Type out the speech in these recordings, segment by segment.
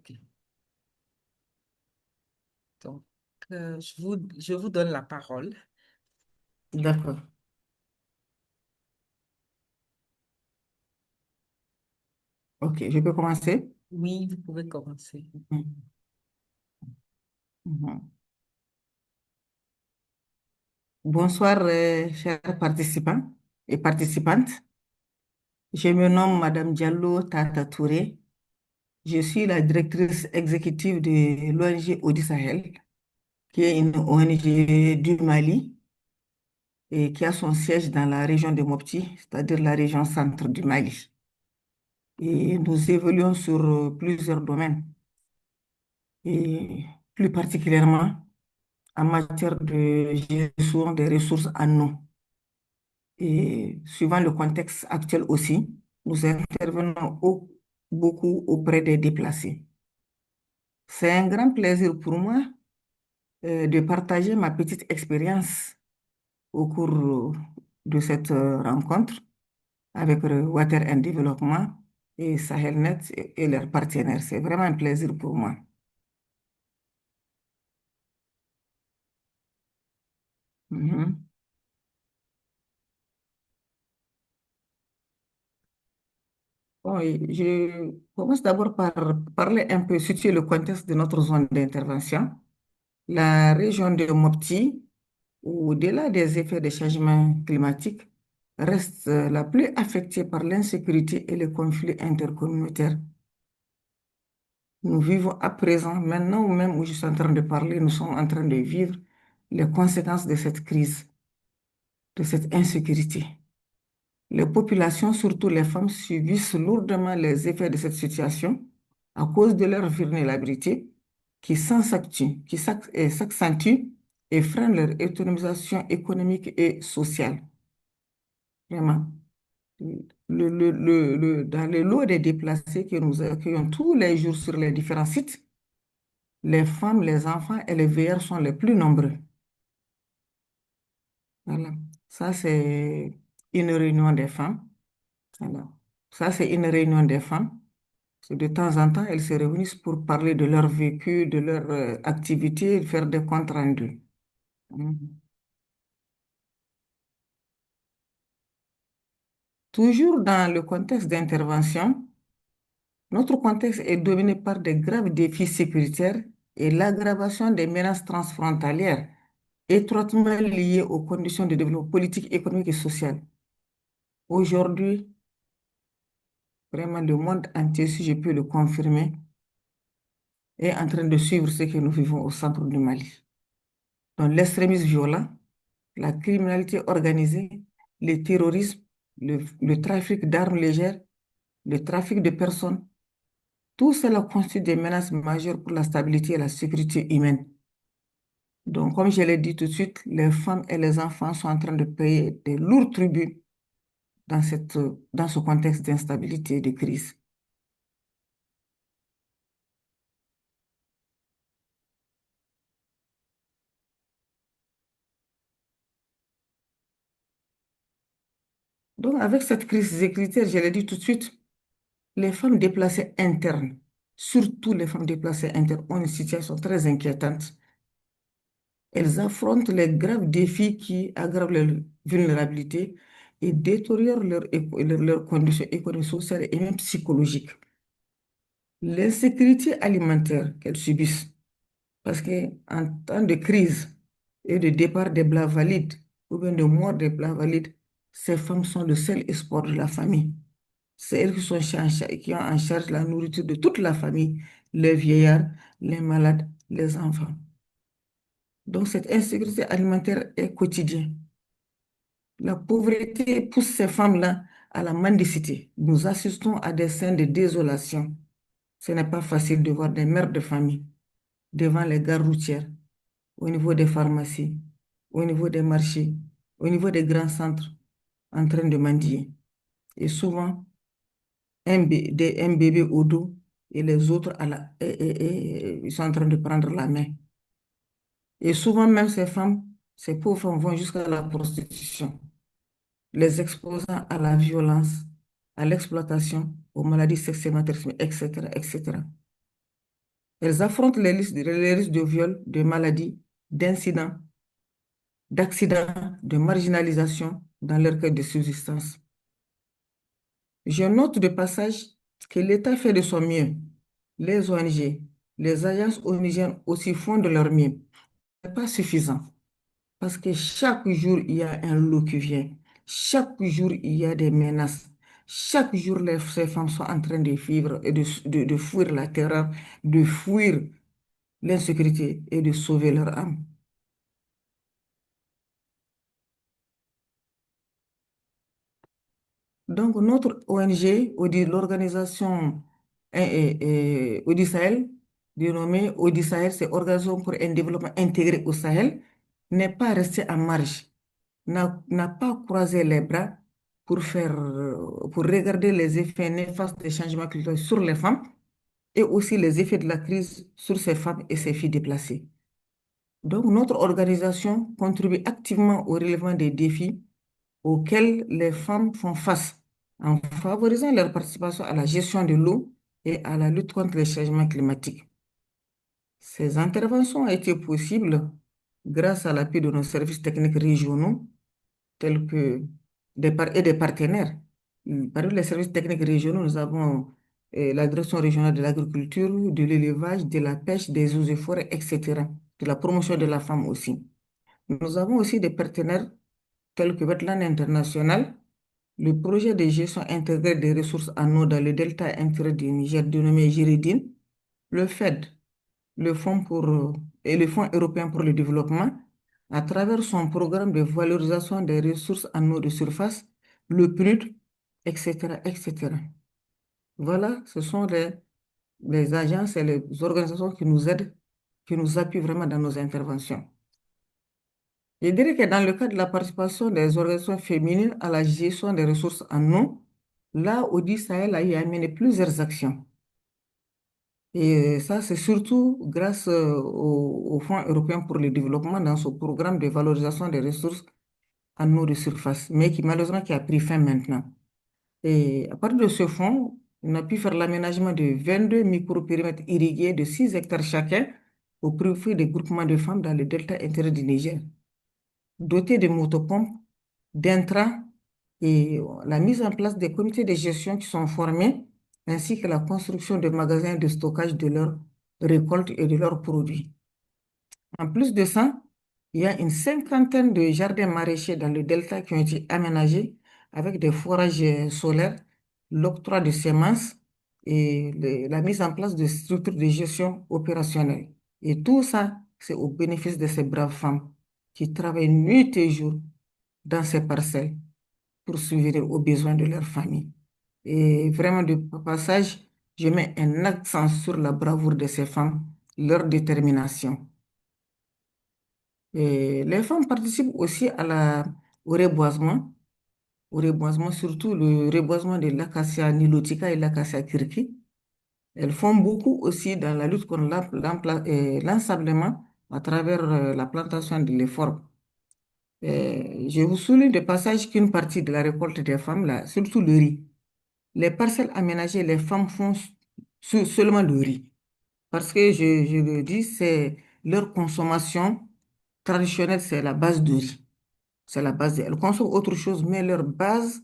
OK. Donc, je vous donne la parole. D'accord. Ok, je peux commencer? Oui, vous pouvez commencer. Mhm. Mhm. Bonsoir, chers participants et participantes. Je me nomme Madame Diallo Tata Touré. Je suis la directrice exécutive de l'ONG Audi Sahel, qui est une ONG du Mali et qui a son siège dans la région de Mopti, c'est-à-dire la région centre du Mali. Et nous évoluons sur plusieurs domaines, et plus particulièrement en matière de gestion des ressources en eau. Et suivant le contexte actuel aussi, nous intervenons beaucoup auprès des déplacés. C'est un grand plaisir pour moi de partager ma petite expérience au cours de cette rencontre avec Water and Development et SahelNet et leurs partenaires. C'est vraiment un plaisir pour moi. Mhm. Bon, et je commence d'abord par parler un peu, situer le contexte de notre zone d'intervention. La région de Mopti, au-delà des effets des changements climatiques, reste la plus affectée par l'insécurité et les conflits intercommunautaires. Nous vivons à présent, maintenant même où je suis en train de parler, nous sommes en train de vivre les conséquences de cette crise, de cette insécurité. Les populations, surtout les femmes, subissent lourdement les effets de cette situation à cause de leur vulnérabilité qui s'accentue et freine leur autonomisation économique et sociale. Vraiment. Dans les lots des déplacés que nous accueillons tous les jours sur les différents sites, les femmes, les enfants et les vieillards sont les plus nombreux. Voilà. Ça, c'est une réunion des femmes. Voilà. Ça, c'est une réunion des femmes. De temps en temps, elles se réunissent pour parler de leur vécu, de leur activité, faire des comptes rendus. Mhm. Toujours dans le contexte d'intervention, notre contexte est dominé par des graves défis sécuritaires et l'aggravation des menaces transfrontalières étroitement liées aux conditions de développement politique, économique et social. Aujourd'hui, vraiment, le monde entier, si je peux le confirmer, est en train de suivre ce que nous vivons au centre du Mali. Donc, l'extrémisme violent, la criminalité organisée, le terrorisme, le trafic d'armes légères, le trafic de personnes, tout cela constitue des menaces majeures pour la stabilité et la sécurité humaine. Donc, comme je l'ai dit tout de suite, les femmes et les enfants sont en train de payer des lourds tributs dans ce contexte d'instabilité et de crise. Donc, avec cette crise sécuritaire, je l'ai dit tout de suite, les femmes déplacées internes, surtout les femmes déplacées internes, ont une situation très inquiétante. Elles affrontent les graves défis qui aggravent leur vulnérabilité et détériorent leurs conditions économiques, sociales et même psychologiques. L'insécurité alimentaire qu'elles subissent, parce qu'en temps de crise et de départ des blancs valides ou bien de mort des blancs valides, ces femmes sont le seul espoir de la famille. C'est elles qui ont en charge la nourriture de toute la famille, les vieillards, les malades, les enfants. Donc cette insécurité alimentaire est quotidienne. La pauvreté pousse ces femmes-là à la mendicité. Nous assistons à des scènes de désolation. Ce n'est pas facile de voir des mères de famille devant les gares routières, au niveau des pharmacies, au niveau des marchés, au niveau des grands centres, en train de mendier. Et souvent, un bébé au dos et les autres ils sont en train de prendre la main. Et souvent, même ces femmes, ces pauvres femmes vont jusqu'à la prostitution, les exposant à la violence, à l'exploitation, aux maladies sexuellement transmissibles, etc., etc. Elles affrontent les risques de viol, de maladies, d'incidents, d'accidents, de marginalisation dans leur cas de subsistance. Je note de passage que l'État fait de son mieux. Les ONG, les agences onusiennes aussi font de leur mieux. Ce n'est pas suffisant parce que chaque jour, il y a un lot qui vient. Chaque jour, il y a des menaces. Chaque jour, ces femmes sont en train de vivre et de fuir la terreur, de fuir l'insécurité et de sauver leur âme. Donc, notre ONG, l'organisation Audi Sahel, dénommée Audi Sahel, c'est Organisation pour un développement intégré au Sahel, n'est pas restée en marge, n'a pas croisé les bras pour regarder les effets néfastes des changements culturels sur les femmes et aussi les effets de la crise sur ces femmes et ces filles déplacées. Donc, notre organisation contribue activement au relèvement des défis auxquels les femmes font face en favorisant leur participation à la gestion de l'eau et à la lutte contre les changements climatiques. Ces interventions ont été possibles grâce à l'appui de nos services techniques régionaux tels que et des partenaires. Parmi les services techniques régionaux, nous avons la Direction régionale de l'agriculture, de l'élevage, de la pêche, des eaux et forêts, etc., de la promotion de la femme aussi. Nous avons aussi des partenaires tels que Wetland International, le projet de gestion intégrée des ressources en eau dans le delta intérieur du Niger dénommé Giridine, le FED, le Fonds et le Fonds européen pour le développement, à travers son programme de valorisation des ressources en eau de surface, le PNUD, etc., etc. Voilà, ce sont les agences et les organisations qui nous aident, qui nous appuient vraiment dans nos interventions. Je dirais que dans le cadre de la participation des organisations féminines à la gestion des ressources en eau, là, Audi Sahel a eu à mener plusieurs actions. Et ça, c'est surtout grâce au Fonds européen pour le développement dans ce programme de valorisation des ressources en eau de surface, mais qui malheureusement qui a pris fin maintenant. Et à partir de ce fonds, on a pu faire l'aménagement de 22 micropérimètres irrigués de 6 hectares chacun au profit des groupements de femmes dans le delta intérieur du Niger, dotés de motopompes, d'intrants et la mise en place des comités de gestion qui sont formés, ainsi que la construction de magasins de stockage de leurs récoltes et de leurs produits. En plus de ça, il y a une cinquantaine de jardins maraîchers dans le delta qui ont été aménagés avec des forages solaires, l'octroi de semences et la mise en place de structures de gestion opérationnelle. Et tout ça, c'est au bénéfice de ces braves femmes qui travaillent nuit et jour dans ces parcelles pour subvenir aux besoins de leur famille. Et vraiment, de passage, je mets un accent sur la bravoure de ces femmes, leur détermination. Et les femmes participent aussi au reboisement, surtout le reboisement de l'acacia nilotica et l'acacia kirki. Elles font beaucoup aussi dans la lutte contre l'ensablement à travers la plantation de l'effort. Je vous souligne de passage qu'une partie de la récolte des femmes, là, surtout le riz, les parcelles aménagées, les femmes font seulement le riz. Parce que je le dis, c'est leur consommation traditionnelle, c'est la base de riz. C'est la base. Elles consomment autre chose, mais leur base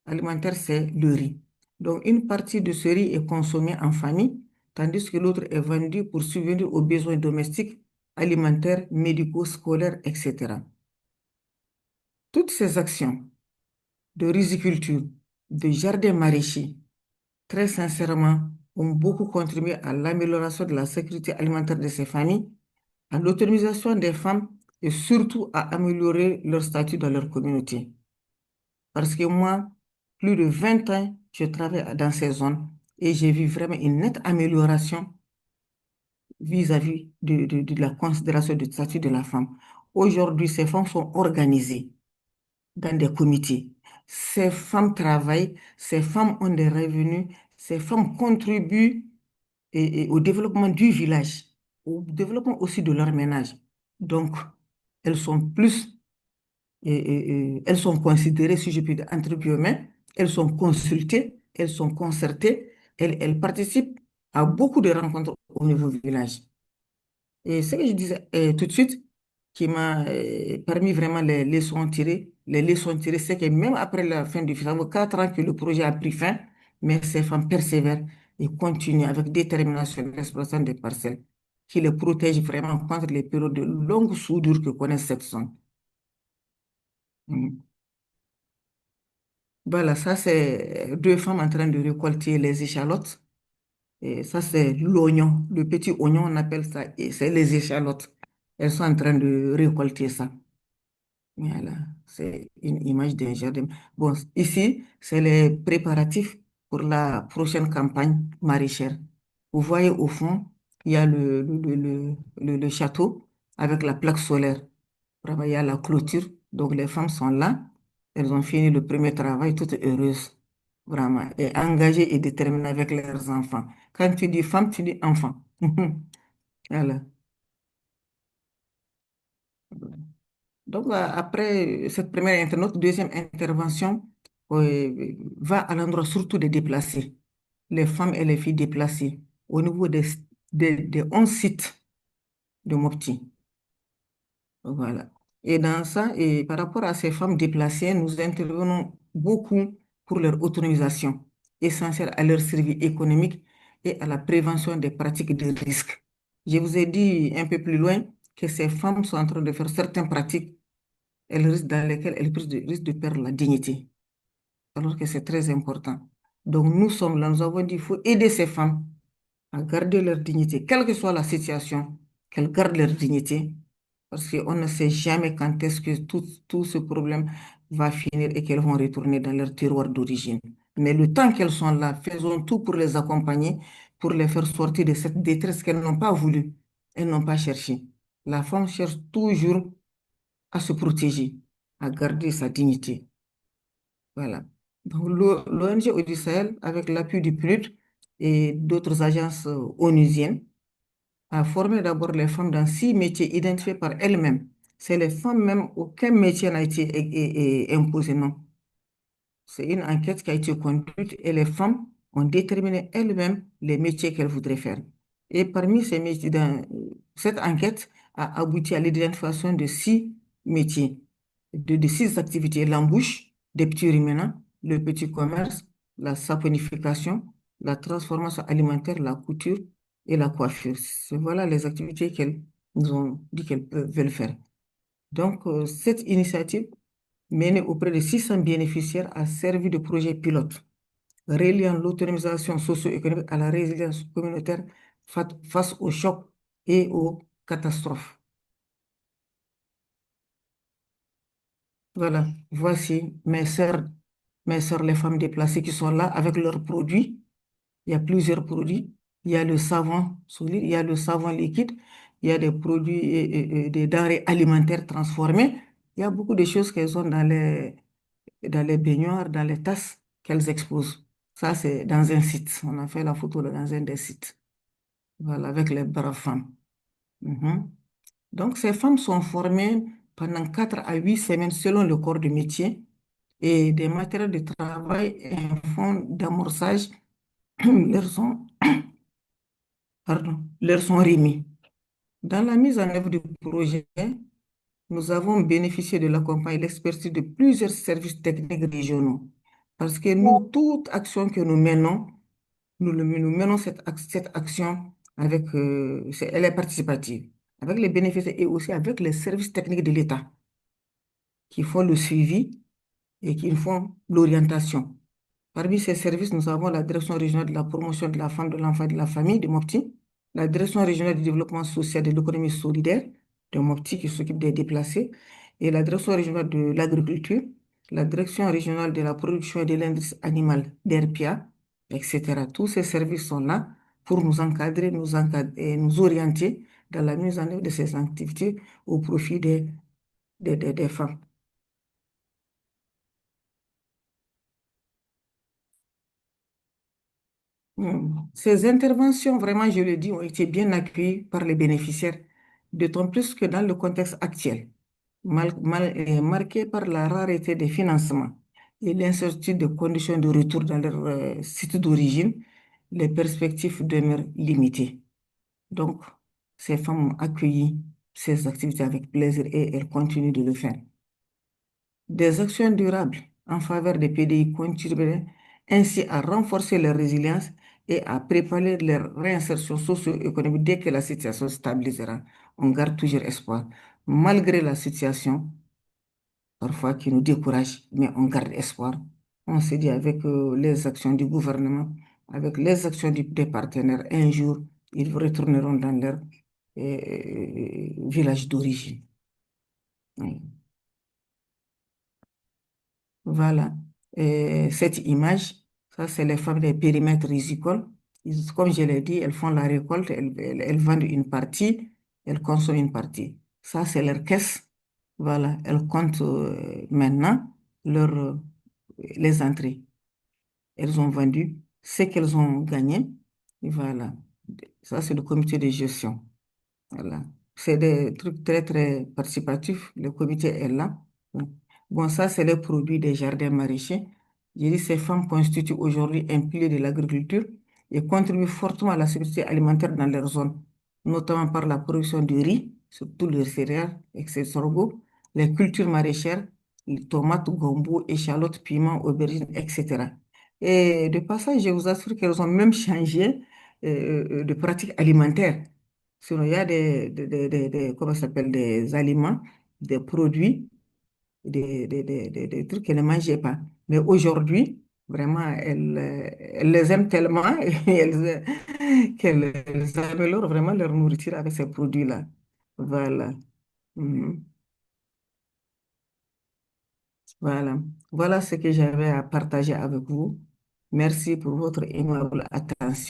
alimentaire, c'est le riz. Donc, une partie de ce riz est consommée en famille, tandis que l'autre est vendu pour subvenir aux besoins domestiques, alimentaires, médicaux, scolaires, etc. Toutes ces actions de riziculture, de jardins maraîchers, très sincèrement, ont beaucoup contribué à l'amélioration de la sécurité alimentaire de ces familles, à l'autonomisation des femmes et surtout à améliorer leur statut dans leur communauté. Parce que moi, plus de 20 ans, je travaille dans ces zones et j'ai vu vraiment une nette amélioration vis-à-vis de la considération du statut de la femme. Aujourd'hui, ces femmes sont organisées dans des comités. Ces femmes travaillent, ces femmes ont des revenus, ces femmes contribuent et au développement du village, au développement aussi de leur ménage. Donc, elles sont plus, elles sont considérées, si je puis dire, entre guillemets, elles sont consultées, elles sont concertées, elles participent à beaucoup de rencontres au niveau du village. Et ce que je disais tout de suite, qui m'a permis vraiment les leçons tirées, c'est que même après la fin du film, 4 ans que le projet a pris fin, mais ces femmes persévèrent et continuent avec détermination l'exploitation des parcelles, qui les protègent vraiment contre les périodes de longue soudure que connaissent cette zone. Mhm. Voilà, ça c'est deux femmes en train de récolter les échalotes. Et ça c'est l'oignon, le petit oignon, on appelle ça, et c'est les échalotes. Elles sont en train de récolter ça. Voilà, c'est une image d'un jardin. Bon, ici, c'est les préparatifs pour la prochaine campagne maraîchère. Vous voyez au fond, il y a le château avec la plaque solaire. Vraiment, il y a la clôture. Donc, les femmes sont là. Elles ont fini le premier travail, toutes heureuses. Vraiment, et engagées et déterminées avec leurs enfants. Quand tu dis femme, tu dis enfant. Voilà. Donc, après cette première notre deuxième intervention va à l'endroit surtout des déplacés, les femmes et les filles déplacées, au niveau des 11 sites de Mopti. Voilà. Et dans ça, et par rapport à ces femmes déplacées, nous intervenons beaucoup pour leur autonomisation, essentielle à leur survie économique et à la prévention des pratiques de risque. Je vous ai dit un peu plus loin que ces femmes sont en train de faire certaines pratiques dans lesquelles elles risquent de perdre la dignité, alors que c'est très important. Donc nous sommes là, nous avons dit qu'il faut aider ces femmes à garder leur dignité, quelle que soit la situation, qu'elles gardent leur dignité, parce qu'on ne sait jamais quand est-ce que tout ce problème va finir et qu'elles vont retourner dans leur terroir d'origine. Mais le temps qu'elles sont là, faisons tout pour les accompagner, pour les faire sortir de cette détresse qu'elles n'ont pas voulu, elles n'ont pas cherché. La femme cherche toujours à se protéger, à garder sa dignité. Voilà. Donc, l'ONG Audi Sahel, avec l'appui du PNUD et d'autres agences onusiennes, a formé d'abord les femmes dans 6 métiers identifiés par elles-mêmes. C'est les femmes même, aucun métier n'a été imposé, non. C'est une enquête qui a été conduite et les femmes ont déterminé elles-mêmes les métiers qu'elles voudraient faire. Et parmi ces métiers, cette enquête a abouti à l'identification de 6 métiers, de 6 activités: l'embouche des petits ruminants, le petit commerce, la saponification, la transformation alimentaire, la couture et la coiffure. Voilà les activités qu'elles nous ont dit qu'elles veulent faire. Donc, cette initiative menée auprès de 600 bénéficiaires a servi de projet pilote, reliant l'autonomisation socio-économique à la résilience communautaire face aux chocs et aux catastrophes. Voilà, voici mes sœurs, les femmes déplacées qui sont là avec leurs produits. Il y a plusieurs produits. Il y a le savon solide, il y a le savon liquide, il y a des produits et des denrées alimentaires transformées. Il y a beaucoup de choses qu'elles ont dans les baignoires, dans les tasses qu'elles exposent. Ça, c'est dans un site. On a fait la photo dans un des sites. Voilà, avec les braves femmes. Mhm. Donc, ces femmes sont formées pendant 4 à 8 semaines selon le corps de métier et des matériels de travail et un fonds d'amorçage leur sont, pardon, leur sont remis. Dans la mise en œuvre du projet, nous avons bénéficié de l'accompagnement et de l'expertise de plusieurs services techniques régionaux. Parce que nous, toute action que nous menons, nous menons cette action avec, elle est participative, avec les bénéficiaires et aussi avec les services techniques de l'État qui font le suivi et qui font l'orientation. Parmi ces services, nous avons la Direction régionale de la promotion de la femme, de l'enfant et de la famille de Mopti, la Direction régionale du développement social et de l'économie solidaire de Mopti qui s'occupe des déplacés, et la Direction régionale de l'agriculture, la Direction régionale de la production et de l'industrie animale d'ERPIA, etc. Tous ces services sont là pour nous encadrer et nous orienter dans la mise en œuvre de ces activités au profit des femmes. Ces interventions, vraiment, je le dis, ont été bien accueillies par les bénéficiaires, d'autant plus que dans le contexte actuel, marqué par la rareté des financements et l'incertitude des conditions de retour dans leur site d'origine, les perspectives demeurent limitées. Donc, ces femmes ont accueilli ces activités avec plaisir et elles continuent de le faire. Des actions durables en faveur des PDI contribueraient ainsi à renforcer leur résilience et à préparer leur réinsertion socio-économique dès que la situation se stabilisera. On garde toujours espoir. Malgré la situation, parfois qui nous décourage, mais on garde espoir. On se dit avec les actions du gouvernement, avec les actions des partenaires, un jour, ils retourneront dans leur village d'origine. Oui. Voilà. Et cette image, ça, c'est les femmes des périmètres rizicoles. Comme je l'ai dit, elles font la récolte, elles vendent une partie, elles consomment une partie. Ça, c'est leur caisse. Voilà. Elles comptent maintenant les entrées. Elles ont vendu ce qu'elles ont gagné. Et voilà. Ça, c'est le comité de gestion. Voilà. C'est des trucs très, très participatifs. Le comité est là. Bon, ça, c'est les produits des jardins maraîchers. J'ai dit, ces femmes constituent aujourd'hui un pilier de l'agriculture et contribuent fortement à la sécurité alimentaire dans leur zone, notamment par la production de riz, surtout le céréales, et ses sorgho, les cultures maraîchères, les tomates, gombo, échalotes, piments, aubergines, etc. Et de passage, je vous assure qu'elles ont même changé de pratiques alimentaires. Sinon, il y a comment ça s'appelle, des aliments, des produits, des trucs qu'elle ne mangeait pas. Mais aujourd'hui, vraiment, elle les aime tellement et qu'elles améliorent vraiment leur nourriture avec ces produits-là. Voilà. Mhm. Voilà. Voilà ce que j'avais à partager avec vous. Merci pour votre aimable attention.